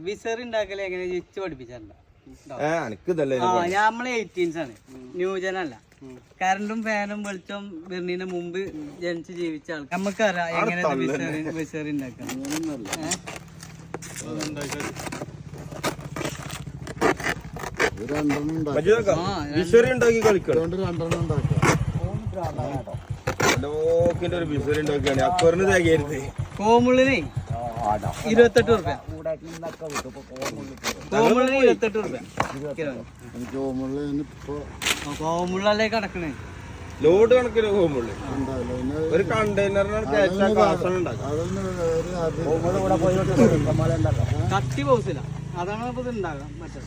Visor ഉണ്ടാക്കല് എങ്ങനെ ജനിച്ച് പഠിപ്പിച്ചിട്ടുണ്ടോ? എനിക്കിതല്ലേ നമ്മള് 18s ആണ്, ന്യൂജനല്ല. കറണ്ടും ഫാനും വെളിച്ചം വരുന്നതിന് മുമ്പ് ജനിച്ച് ജീവിച്ച ആൾ നമുക്കറിയാം എങ്ങനെ വിസർ ഉണ്ടാക്കാം. വിസറി ഉണ്ടാക്കി കളിക്കണം. ഒരു വിസറി ഉണ്ടാക്കിയാണ് അക്കറിന് തേകരുത്. കോമുള്ളിന് 28 റുപ്യ. കോമുള്ളിന് 28 റുപ്യ. കോമുള്ളല്ലേ കിടക്കണേ. ലോഡ് കണക്കിന് കോമുള്ളി ഒരു കണ്ടെയ്നറിനാണ് കത്തി പോസില്ല. അതാണ് ഇപ്പൊ ഉണ്ടാകാം. മറ്റേ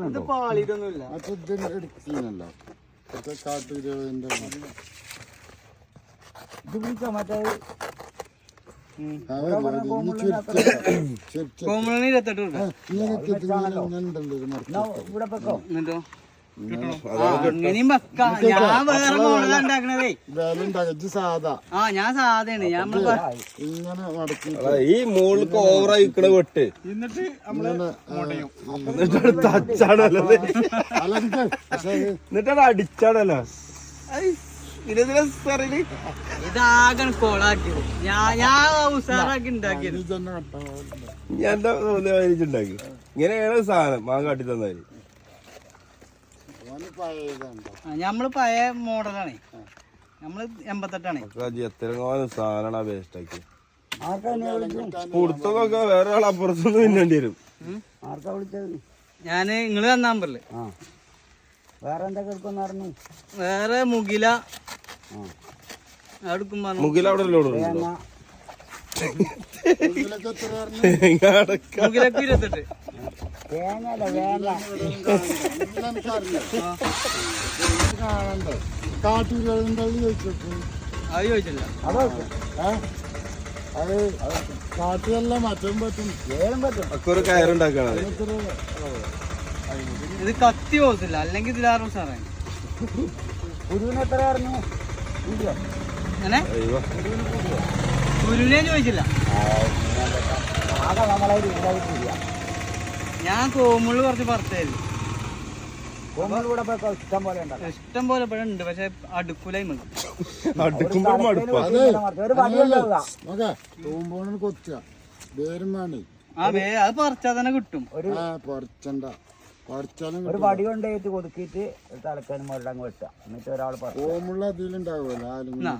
ഇത് പാളിയിട്ടൊന്നുമില്ല. കോമുള്ളിന് 28 റുപ്യ. എന്നിട്ടോ അങ്ങനെയും വെക്കാം. ഞാൻ വേറെ മോഡലാ ഉണ്ടാക്കണതേ. ഞാൻ സാധാണ്. ഈ മോൾക്ക് ഓവറായിക്കണ വെട്ട് എന്നിട്ട് അടിച്ചാണല്ലോ. ഇതാകെ കോളാക്കിയത് ഞാൻ ഉസാറാക്കി ഉണ്ടാക്കിയത്. ഞാൻ എന്താ ഉണ്ടാക്കി ഇങ്ങനെയാണ് സാധനം മാങ്ങ കാട്ടി തന്നാല്. നമ്മള് പഴയ മോഡലാണ്. നമ്മള് 88 എത്രങ്ങാനും സാധനം വേസ്റ്റ് ആക്കി കൊടുത്തൊക്കെ വേറെ ആൾ അപ്പുറത്തൊന്നും തിന്നേണ്ടി വരും. ഞാന് നിങ്ങള് തന്ന നമ്പറില് വേറെ എന്തൊക്കെ വേറെ മുകില മുകില അവിടെ ലോഡ് മുകിലക്ക് 28. അത് ചോദിച്ചില്ല. കാട്ടിയല്ല മറ്റും പറ്റും ഒരു കയറുണ്ടാക്കാണ്. ഇത് കത്തി പോസില്ല, അല്ലെങ്കിൽ ഇതിലാറും സാറാണ്. അങ്ങനെ ഗുരുവിനെ ചോദിച്ചില്ല. ഞാൻ കോമുള്ളു കുറച്ച് പറിച്ചായിരുന്നു. ഇഷ്ടം പോലെ ഇവിടെ ഉണ്ട്, പക്ഷെ അടുക്കൂലായി മതി. അത് പറിച്ചാ തന്നെ കിട്ടും. ഒരു വടി കൊണ്ടേറ്റ് കൊതുക്കിട്ട് തലക്കാനും മുരടങ്ങ് വെട്ടുക. എന്നിട്ട് ഒരാൾ കോമുള്ള അതിലുണ്ടാവുമല്ലോ.